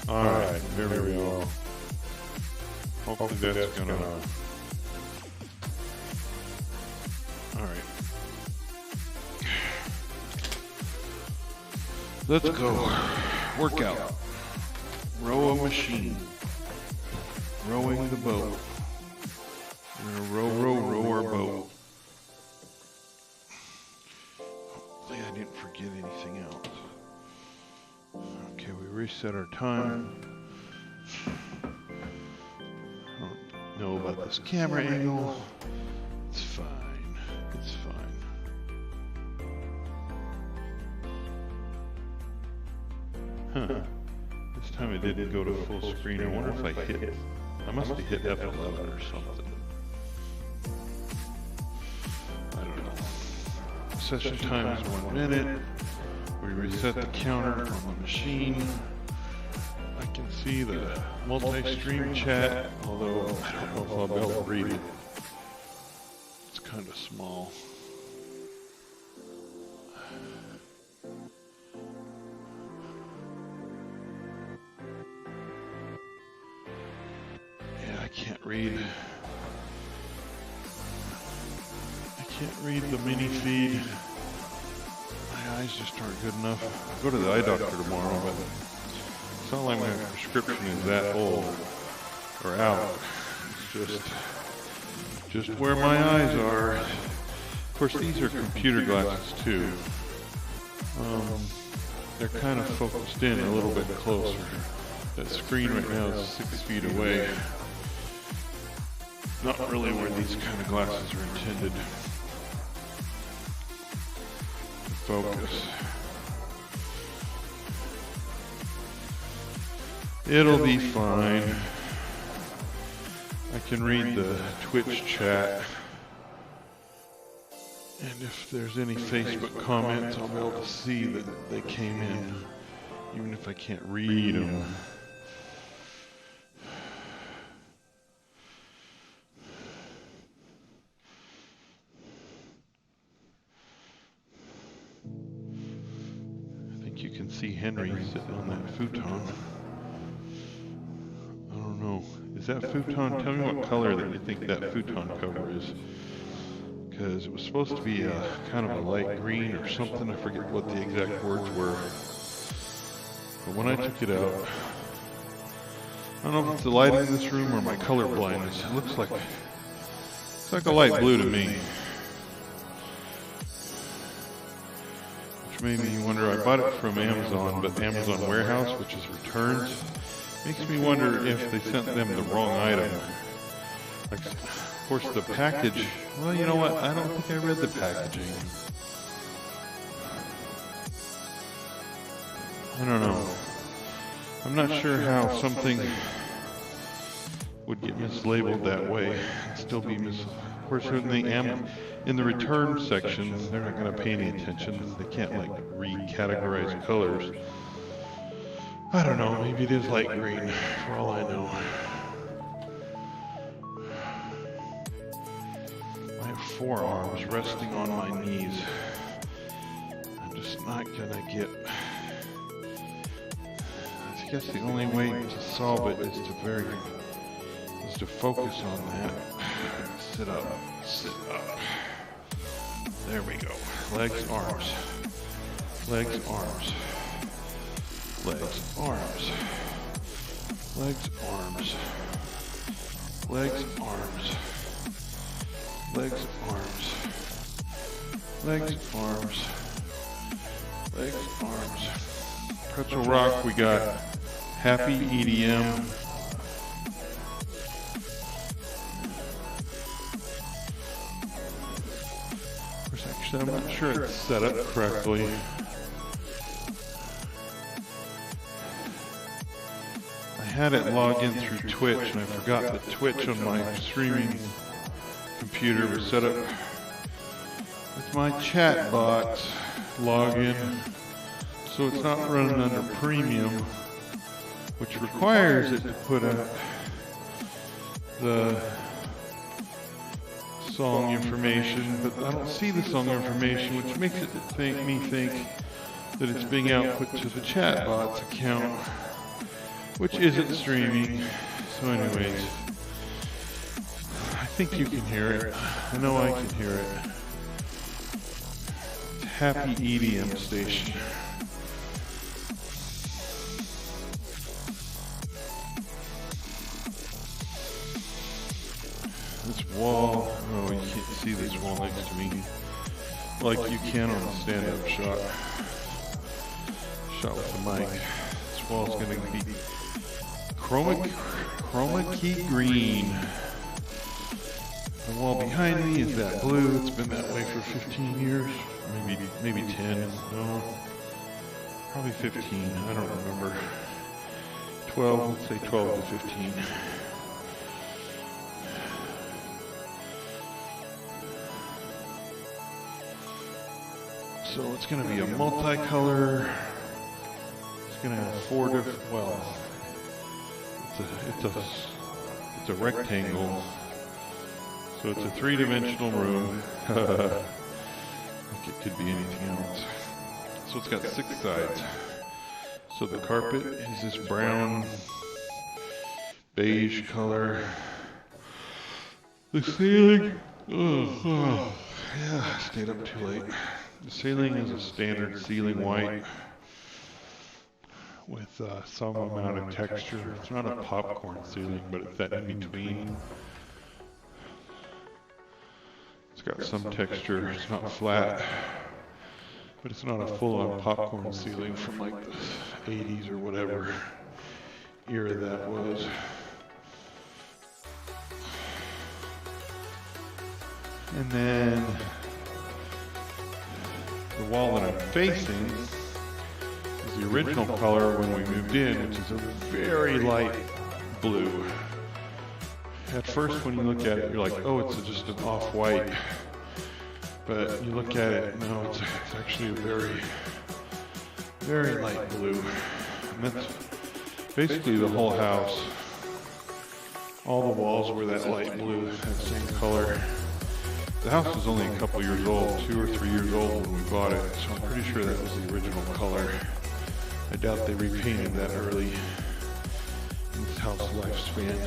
Alright, here we go. Hopefully that's gonna... Alright. Let's go. Workout. Row a machine. Rowing the boat. We're gonna row our boat. Hopefully I didn't forget anything else. Okay, we reset our time. I don't know about this camera angle. It's fine. It's fine. Huh. This time it didn't go to full screen. I wonder if I must have hit F11 or something. I don't know. Session time is 1 minute. We reset the counter on the machine. I can see the multi-stream chat, although I don't know if I'll be able to read it. It's kind of small. Yeah, I can't read. I can't read the mini feed. My eyes just aren't good enough. I'll go to the eye doctor tomorrow, but it's not like my prescription is that old or out. It's just where my eyes are. Of course, these are computer glasses too. They're kind of focused in a little bit closer. That screen right now is 6 feet away. Not really where these kind of glasses are intended to focus. It'll be fine. I can read the Twitch chat. And if there's any Facebook comments, I'll be able to see that they came in, even if I can't read them. I think you can see Henry sitting on that futon. I don't know. Is that futon? Tell me what color that you think that futon cover is. Because it was supposed to be a kind of a light green or something. I forget what the exact words were. But when I took it out, I don't know if it's the light in this room or my color blindness. It looks like a light blue to me. Which made me wonder, I bought it from Amazon, but Amazon Warehouse, which is returns, makes me wonder if they sent them the wrong item. Like, of course, the package, well, you know what, I don't think I read the packaging. I don't know. I'm not sure how something would get mislabeled that way and still be Of course, in the return section, they're not going to pay any attention. They can't, like, recategorize colors. I don't know, maybe it is light green, for all I know. I have forearms resting on my knees. I'm just not gonna get... I guess the only way to solve it is to focus on that. Sit up, sit up. There we go. Legs, arms. Legs, arms. Legs, arms. Legs, arms. Legs, arms. Legs, arms. Legs, arms. Legs, arms. Pretzel Rock, we got Happy EDM. Of course, actually, I'm not sure it's set up correctly. I had it log in through Twitch, and I forgot that Twitch on my streaming computer was set up with my chat box login, so it's not running under premium, which requires it to put up the song information, but I don't see the song information, which makes it me think that it's being output to the chatbot's account. which isn't streaming. So anyways, I think you can hear it. I know I can hear it. It's Happy EDM Station. This wall, oh, you can't see this wall next to me like you can on a stand-up shot with the mic. This wall's gonna be chroma key green. The wall behind me is that blue. It's been that way for 15 years, maybe 10. No, probably 15. I don't remember. 12. Let's say 12 to 15. So it's going to be a multicolor. It's going to have 4 different. Well, it's a rectangle. So it's a 3-dimensional room. Like it could be anything else. So it's got 6 sides. So the carpet is this brown, beige color. The ceiling. Yeah, I stayed up too late. The ceiling is a standard ceiling white with some amount of texture. It's not a popcorn ceiling, but it's that in between. It's got some texture. It's not flat, but it's not a full-on popcorn ceiling from like the 80s or whatever era that was. And then the wall that I'm facing is the original color when we moved in, which is a very light blue. At first when you look at it, you're like, oh, it's just an off-white. But you look at it, no, it's actually a very, very light blue. And that's basically the whole house. All the walls were that light blue, that same color. The house was only a couple years old, 2 or 3 years old when we bought it, so I'm pretty sure that was the original color. I doubt they repainted that early in this house lifespan.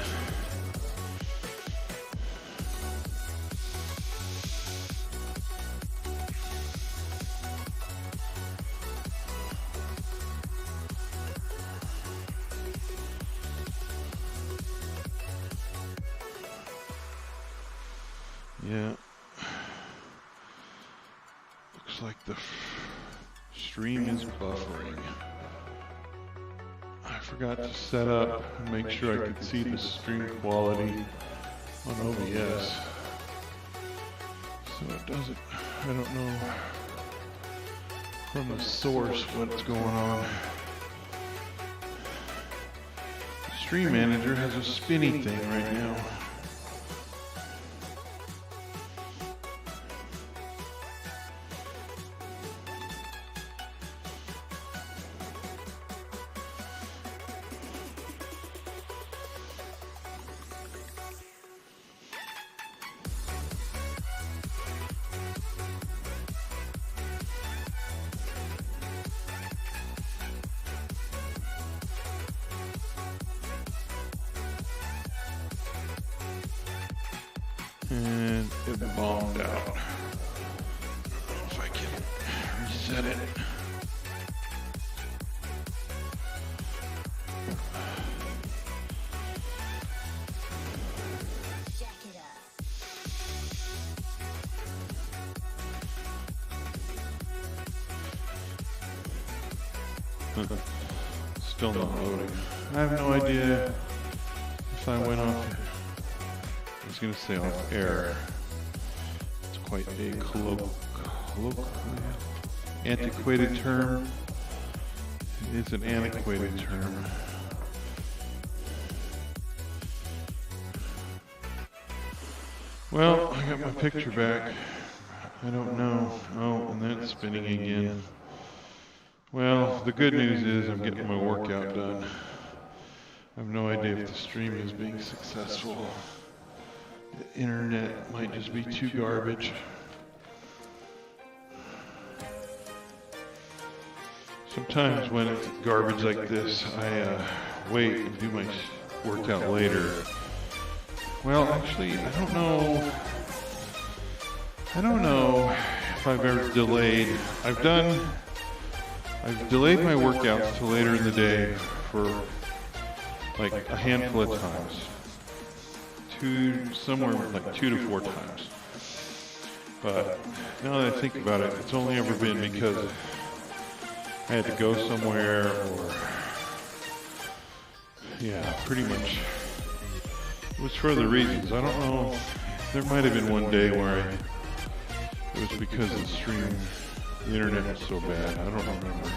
Yeah. Looks like the stream is buffering. I forgot to set up and make sure I could see the stream quality on OBS. So it doesn't, I don't know from the source what's going on. The Stream Manager has a spinny thing right now. And it bombed out. I don't know if I can reset it. Still not loading. I have no idea if I went off. I was going to say off air. It's quite a antiquated term. It is an antiquated term. Well, I got my picture back. I don't know. Oh, and then it's spinning again. Well, the good news is I'm getting my workout done. I have no idea if the stream is being successful. The internet might just be too garbage. Sometimes when it's garbage like this, I wait and do my workout later. Well, actually, I don't know if I've ever delayed. I've delayed my workouts till later in the day for like a handful of times. Somewhere like 2 to 4 times. But now that I think about it, it's only ever been because I had to go somewhere or, yeah, pretty much. It was for other reasons. I don't know. There might have been one day where it was because the internet was so bad. I don't remember.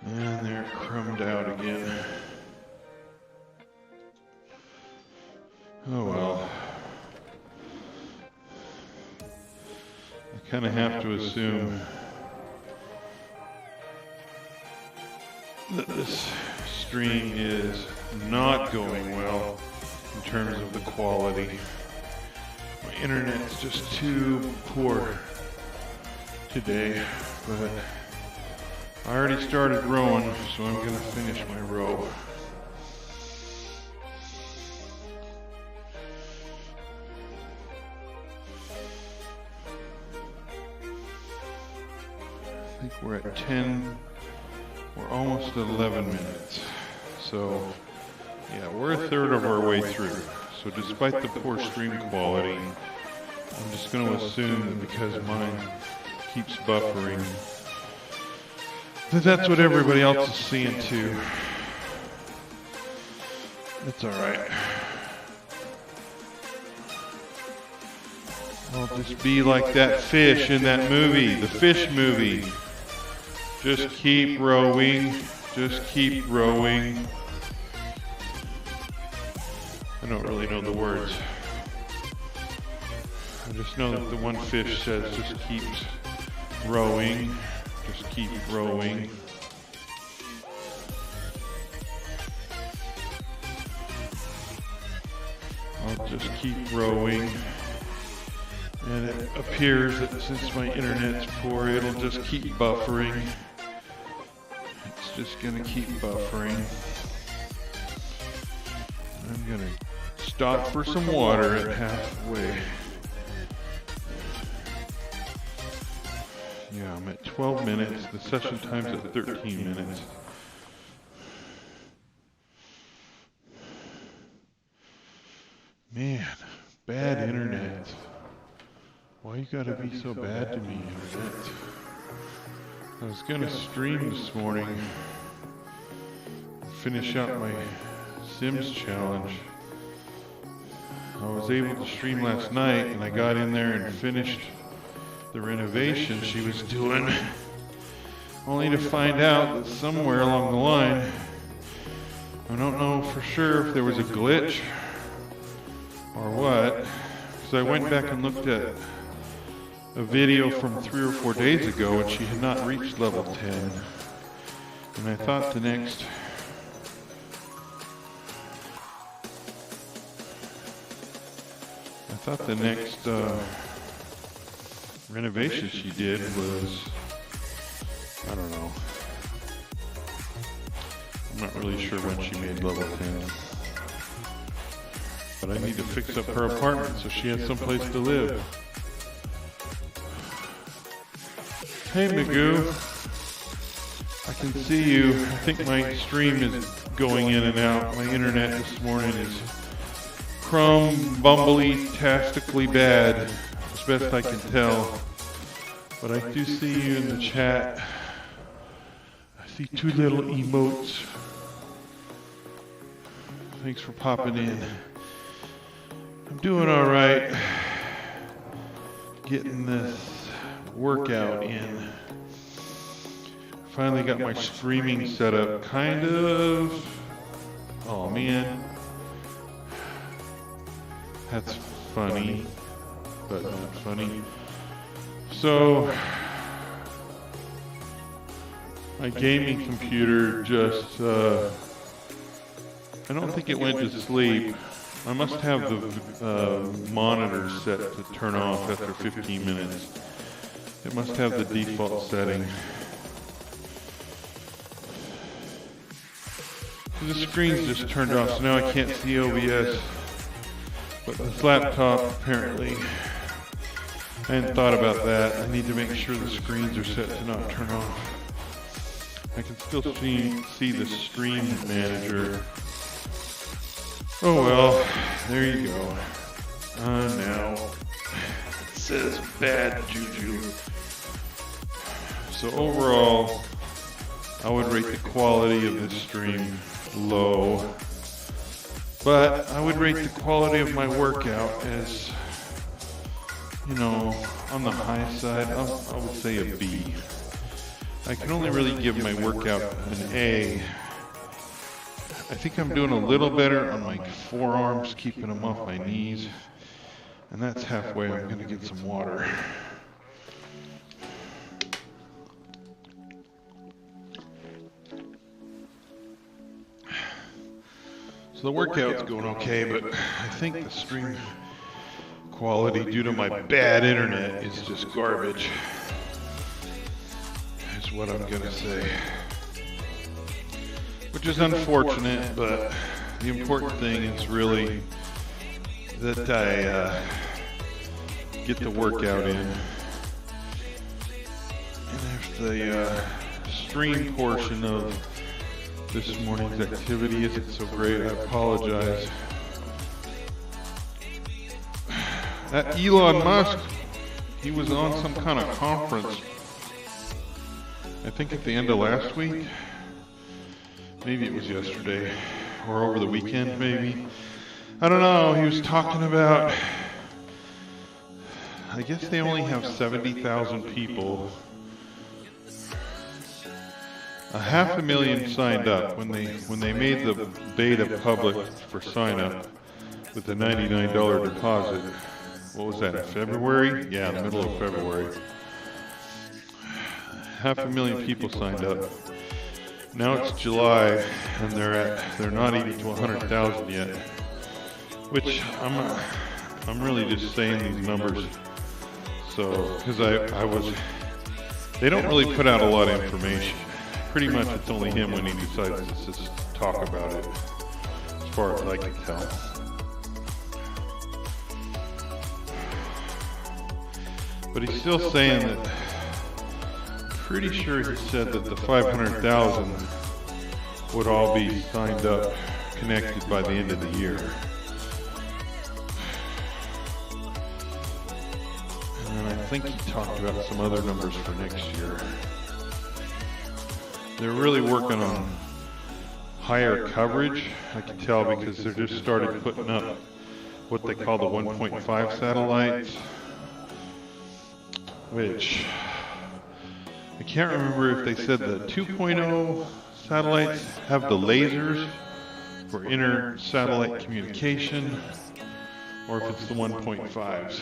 And they're crumbed out again. Oh well. I kind of have to assume that this stream is not going well in terms of the quality. My internet's just too poor today, but I already started rowing, so I'm gonna finish my row. I think we're at 10, we're almost at 11 minutes. So, yeah, we're a third of our way through. So despite the poor stream quality, I'm just gonna assume that because mine keeps buffering, that's what everybody else is seeing too. It's alright. I'll just be like that fish in that movie, the fish movie. Just keep rowing, just keep rowing. I don't really know the words. I just know that the one fish says just keep rowing. Just keep rowing. I'll just keep rowing. And it appears that since my internet's poor, it'll just keep buffering. It's just gonna keep buffering. I'm gonna stop for some water at halfway. Yeah, I'm at 12 minutes. The session time's at 13 minutes. Man, bad internet. Why you gotta be so bad to me, internet? I was gonna stream this morning, finish out my Sims challenge. I was able to stream last night, and I got in there and finished the renovation she was doing, only to find out that somewhere along the line, I don't know for sure if there was a glitch or what, so I went back and looked at a video from 3 or 4 days ago, and she had not reached level 10, and I thought the next renovation she did was, I don't know. I'm not really sure when she made level 10. But I need to fix up her apartment so she has someplace to live. Hey Magoo. I can see you. I think my stream is going in and out. My internet this morning is bumbly-tastically bad, as best I can tell. But I do see you in the chat. I see 2 little emotes. Thanks for popping in. I'm doing alright. Getting this workout in. Finally got my streaming set up, kind of. Oh man. That's funny, but not funny. So, my gaming computer just, I don't think it went to sleep. I must have the monitor set to turn off after 15 minutes. It must have the default setting. The screen's just turned off, so now I can't see OBS. But this laptop, apparently, I hadn't thought about that. I need to make sure the screens are set to not turn off. I can still see the stream manager. Oh well, there you go. Now, it says bad juju. So overall, I would rate the quality of this stream low. But I would rate the quality of my workout as, you know, on the high side. I would say a B. I can only really give my workout an A. I think I'm doing a little better on my forearms, keeping them off my knees. And that's halfway. I'm going to get some water. So the workout's going okay, but I think the stream quality due to my bad internet is just garbage. Is what I'm gonna say. Which is unfortunate, but the important thing is really that I get the workout in. And if the stream portion of this morning's activity isn't so great, I apologize. That Elon Musk, he was on some kind of conference, I think at the end of last week. Maybe it was yesterday, or over the weekend maybe. I don't know, he was talking about, I guess they only have 70,000 people. 500,000 signed up when they made the beta public for sign up with the $99 deposit. What was that, in February? Yeah, in the middle of February. 500,000 people signed up. Now it's July and they're not even to 100,000 yet. Which I'm really just saying these numbers so because they don't really put out a lot of information. Pretty much it's only him when he decides to just talk about it, as far as I can tell. But he's still saying that, pretty sure he said that the 500,000 would all be signed up, connected by the end of the year. And I think he talked about some other numbers for next year. They're really working on higher coverage, I can tell, because they're just started putting up what they call the 1.5 satellites, which I can't remember if they said the 2.0 satellites have the lasers for inter-satellite communication, or if it's the 1.5s.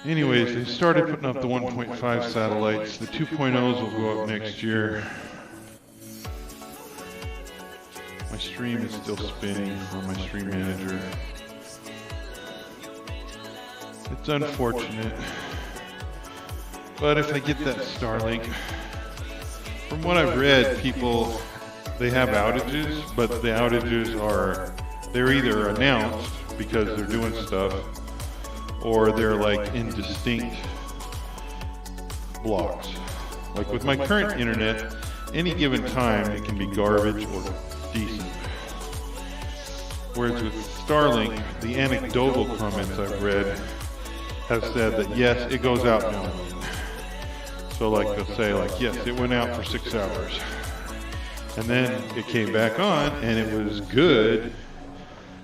Anyways, they started putting up the 1.5 satellites. The 2.0s will go up next year. My stream is still spinning on my stream manager. It's unfortunate. But if I get that Starlink, from what I've read, people, they have outages, but the outages they're either announced because they're doing stuff, or they're like in distinct blocks. Like with my current internet, any given time it can be garbage or decent. Whereas with Starlink, the anecdotal comments I've read have said that yes, it goes out now. So like they'll say like, yes, it went out for 6 hours. And then it came back on and it was good.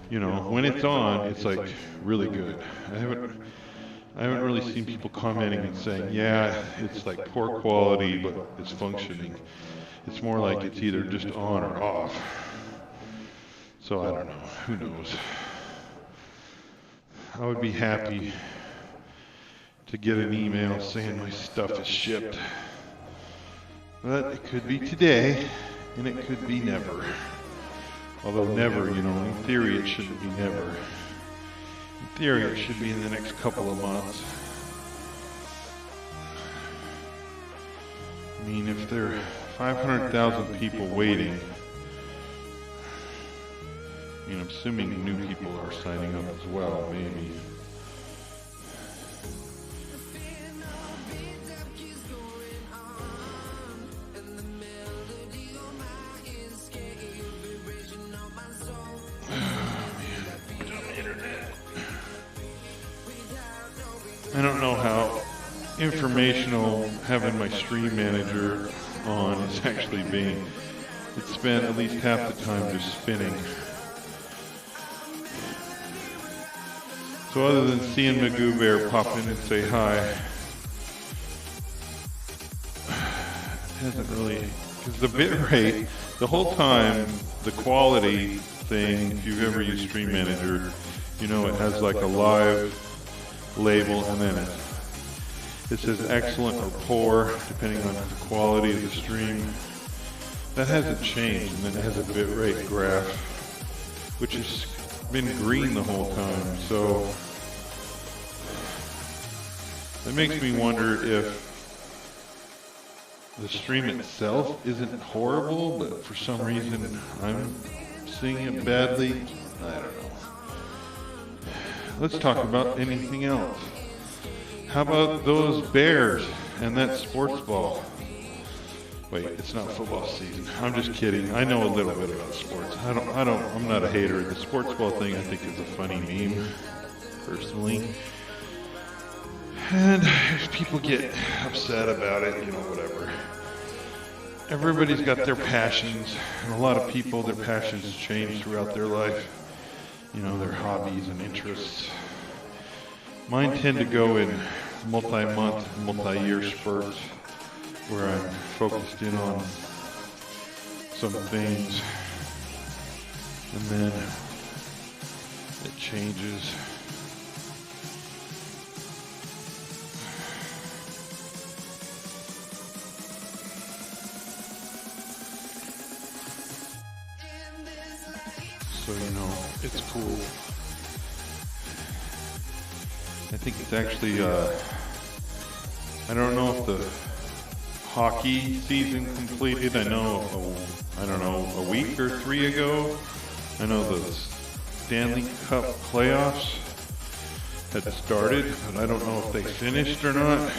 You know, when it's on, it's like really good. I haven't really seen people commenting and saying, yeah, it's like poor quality, but it's functioning. It's more like it's either just on or off. So I don't know. Who knows? I would be happy to get an email saying my stuff is shipped. But it could be today, and it could be never. Although never, you know, in theory it shouldn't be never. In theory it should be in the next couple of months. I mean, if there are 500,000 people waiting, I mean, I'm assuming new people are signing up as well, maybe. I don't know how informational having my stream manager on is actually being. It's spent at least half the time just spinning. So other than seeing Magoo Bear pop in and say hi, it hasn't really, because the bit rate, the whole time, the quality thing, if you've ever used Stream Manager, you know it has like a live label, and then it says excellent or poor, depending on the quality of the stream. That hasn't changed, and then it has a bitrate graph, which has been green the whole time. So that makes me wonder if the stream itself isn't horrible, but for some reason I'm seeing it badly. I don't know. Let's talk about anything else. How about those Bears and that sports ball? Wait, it's not football season. I'm just kidding. I know a little bit about sports. I'm not a hater. The sports ball thing I think is a funny meme, personally. And if people get upset about it, you know, whatever. Everybody's got their passions, and a lot of people, their passions change throughout their life. You know, their hobbies and interests. Mine tend to go in multi-month, multi-year spurts where I'm focused in on some things, and then it changes. So, you know, it's cool. I think it's actually, I don't know if the hockey season completed. I know, a week or 3 ago. I know the Stanley Cup playoffs had started, but I don't know if they finished or not.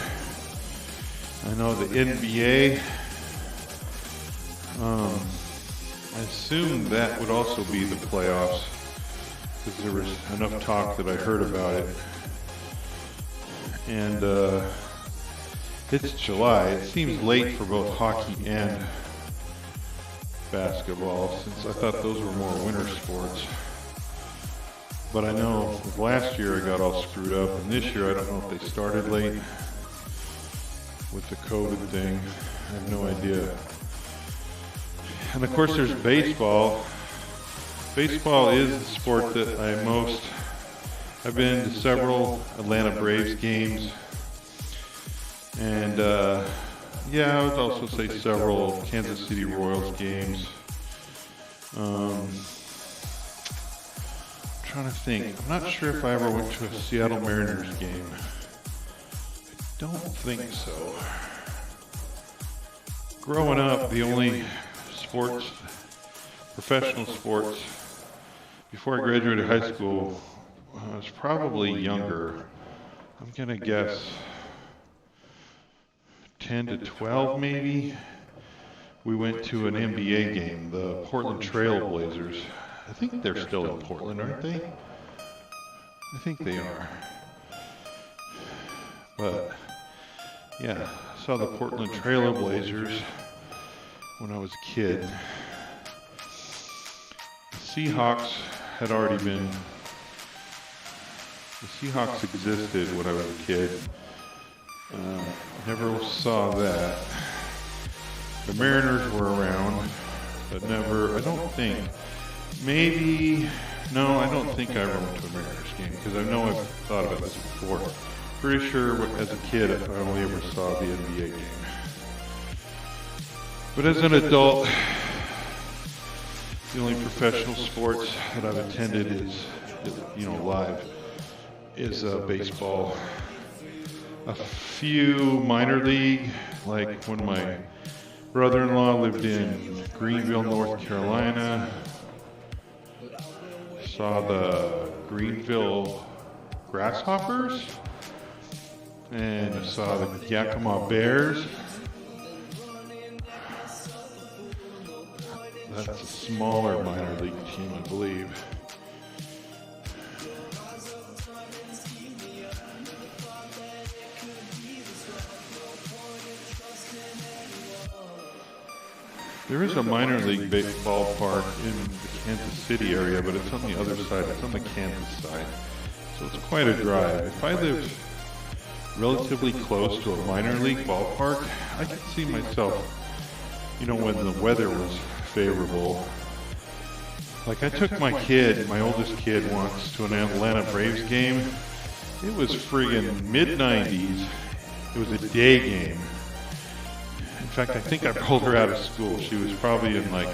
I know the NBA, I assume that would also be the playoffs, because there was enough talk that I heard about it. And it's July. It seems late for both hockey and basketball, since I thought those were more winter sports. But I know last year I got all screwed up, and this year I don't know if they started late with the COVID thing. I have no idea. And of course there's baseball. Baseball is the sport that I've been to several Atlanta Braves games, and yeah, I would also say several Kansas City Royals games. I'm trying to think. I'm not sure if I ever went to a Seattle Mariners game. I don't think so. Growing up, the only professional sports, before I graduated high school, I was probably younger. I'm going to guess 10 to 12 maybe. We went to an NBA game, the Portland Trail Blazers. I think they're still in Portland, aren't they? I think they are. But yeah, I saw the Portland Trail Blazers when I was a kid. The Seahawks had already been... The Seahawks existed when I was a kid. Never saw that. The Mariners were around, but never, I don't think. Maybe, no, I don't think I ever went to a Mariners game, because I know I've thought about this before. Pretty sure as a kid I only ever saw the NBA game. But as an adult, the only professional sports that I've attended is, live, is baseball. A few minor league, like when my brother-in-law lived in Greenville, North Carolina. Saw the Greenville Grasshoppers, and saw the Yakima Bears. That's a smaller minor league team, I believe. There is a minor league ballpark in the Kansas City area, but it's on the other side. It's on the Kansas side. So it's quite a drive. If I lived relatively close to a minor league ballpark, I could see myself, when the weather was favorable. Like I took my oldest kid once to an Atlanta Braves game. It was friggin' mid-90s. It was a day game. In fact, I think I pulled her out of school. She was probably in like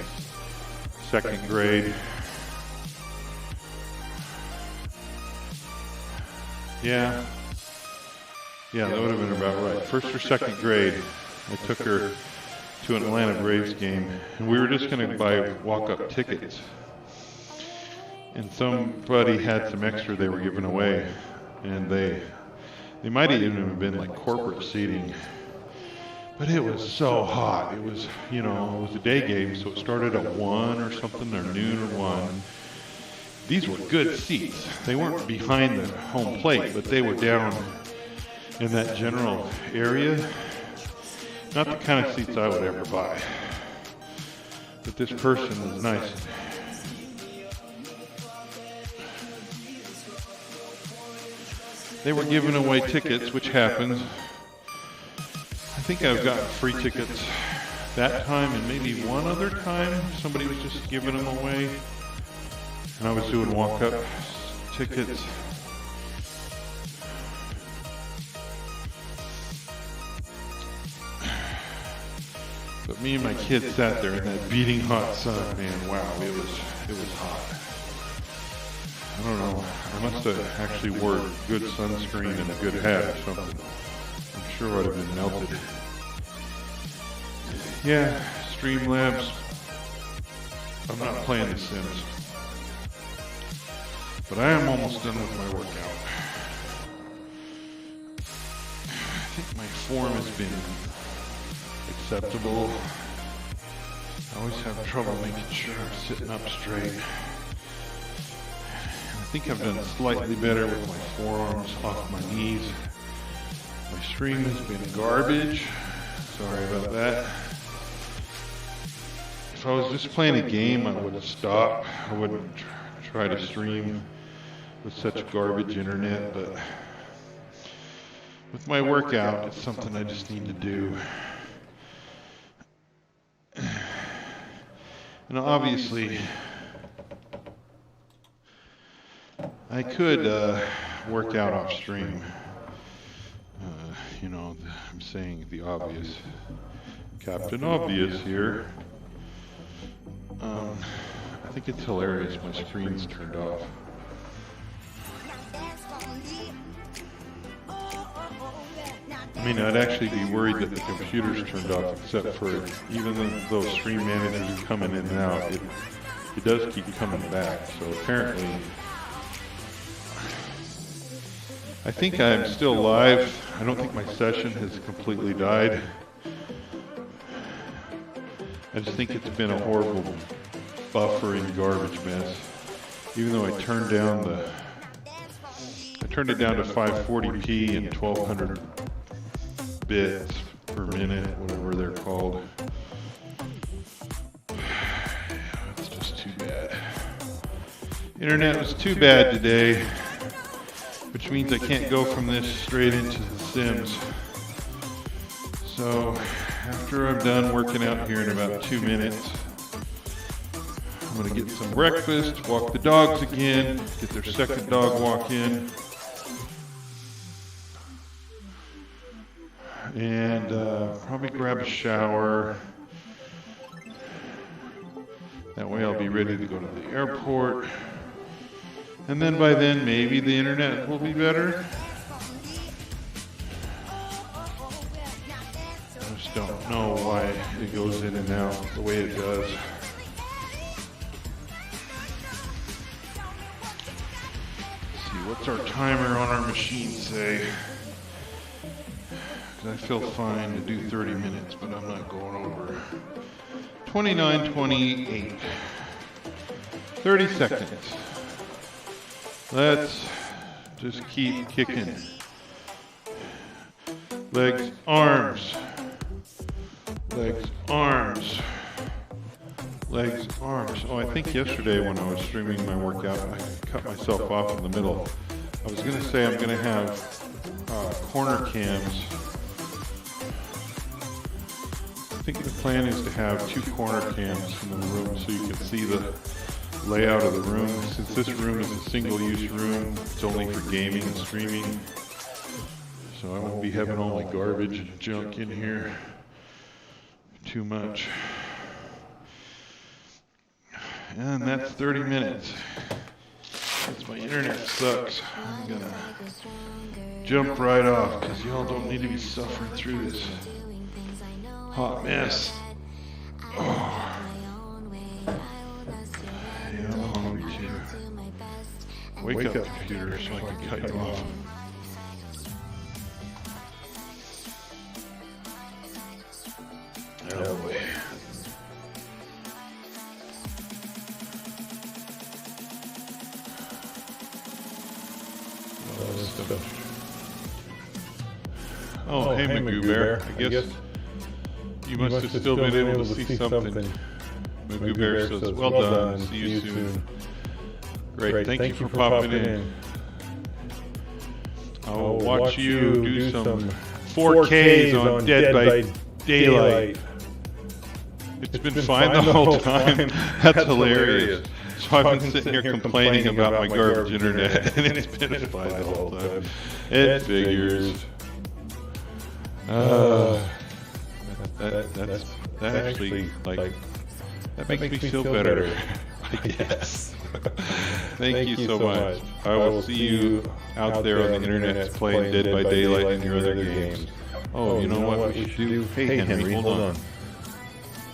second grade. Yeah, that would have been about right. First or second grade, I took her to an Atlanta Braves game, and we were just going to buy walk-up tickets. And somebody had some extra they were giving away, and they might even have been like corporate seating. But it was so hot. It was, it was a day game, so it started at 1 or something, or noon or 1. These were good seats. They weren't behind the home plate, but they were down in that general area. Not the kind of seats I would ever buy. But this person was nice. They were giving away tickets, which happens. I think I've gotten free tickets that time, and maybe one other time somebody was just giving them away, and I was doing walk-up tickets. But me and my kids sat there in that beating hot sun, man, wow, it was hot. I don't know, I must have actually wore good sunscreen and a good hat or something. I'm sure I'd have been melted. Yeah, Streamlabs. I'm not playing The Sims. But I am almost done with my workout. I think my form has been acceptable. I always have trouble making sure I'm sitting up straight. I think I've done slightly better with my forearms off my knees. My stream has been garbage. Sorry about that. If I was just playing a game, I would have stopped. I wouldn't try to stream with such garbage internet, but with my workout, it's something I just need to do. And obviously, I could work out off stream. I'm saying the obvious. Captain Obvious here. I think it's hilarious my screen's turned off. I mean, I'd actually be worried that the computer's turned off, except for even though Stream Manager is coming in and out, it does keep coming back. So apparently, I think I'm still live. I don't think my session has completely died. I just think it's been a horrible buffering garbage mess. Even though I turned it down to 540p and 1200 bits per minute, whatever they're called. It's just too bad. Internet was too bad today, which means I can't go from this straight into The Sims. So after I'm done working out here in about 2 minutes, I'm going to get some breakfast, walk the dogs again, get their second dog walk in, and probably grab a shower, That way I'll be ready to go to the airport. And then by then, maybe the internet will be better. I just don't know why it goes in and out the way it does. Let's see, what's our timer on our machine say? I feel fine to do 30 minutes, but I'm not going over. 29:28. 30 seconds. Let's just keep kicking. Legs, arms. Legs, arms. Legs, arms. Oh, I think yesterday when I was streaming my workout, I cut myself off in the middle. I was going to say I'm going to have corner cams. I think the plan is to have 2 corner cams in the room so you can see the layout of the room. Since this room is a single-use room, it's only for gaming and streaming. So I won't be having all my garbage and junk in here too much. And that's 30 minutes. Since my internet sucks, I'm gonna jump right off because y'all don't need to be suffering through this hot mess. Oh. Yeah, I'm hungry too. Wake up, computer, so I can cut you off. Oh boy. Oh, hey Magoo Bear. I guess you must have still been able to see something. Magoo Bear says, well done. See you soon. Great. Thank you for popping in. I'll watch you do some 4Ks on Dead by Daylight. It's been fine the whole time. That's hilarious. So I've been sitting here complaining about my garbage internet, and it's been fine the whole time. It figures. That's actually, like, that makes me feel better, I guess. Thank you so much. I will see you out there on the internet playing Dead by Daylight and your other games. Oh, you know what we should do? Hey Henry, hold on.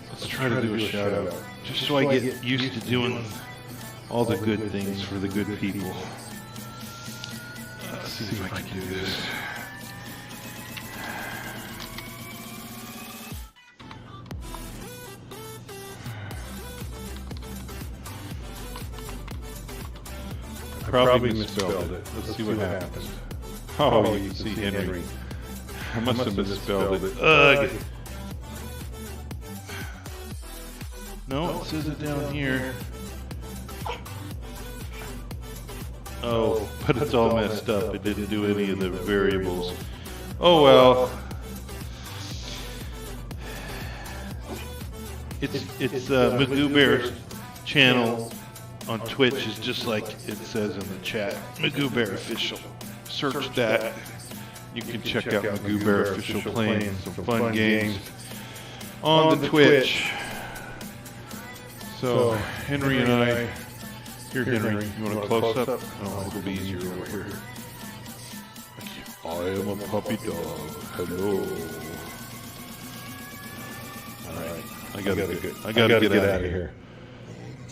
Let's try to do a shout out. Just so I get used to doing all the good things for the good people. Let's see if I can do this. I probably misspelled it. Let's see what happens. Oh, you can see Henry. I must have misspelled it. Ugh! No, it says it down here. Oh, but it's all messed up. It didn't do any of the variables. Oh well. It's Magoo Bear's channel on Twitch is just like it says in the chat. Magoo Bear Official. Search that. You can check out Magoo Bear Official playing some fun games on the Twitch. So, Henry and I... Here, Henry, you want a close-up? Oh, it'll be easier over here. I am a puppy dog. Hello. Alright, I gotta get out of here.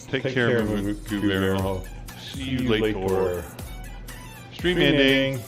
Take care, Magoo Bear. I'll see you later. Stream ending.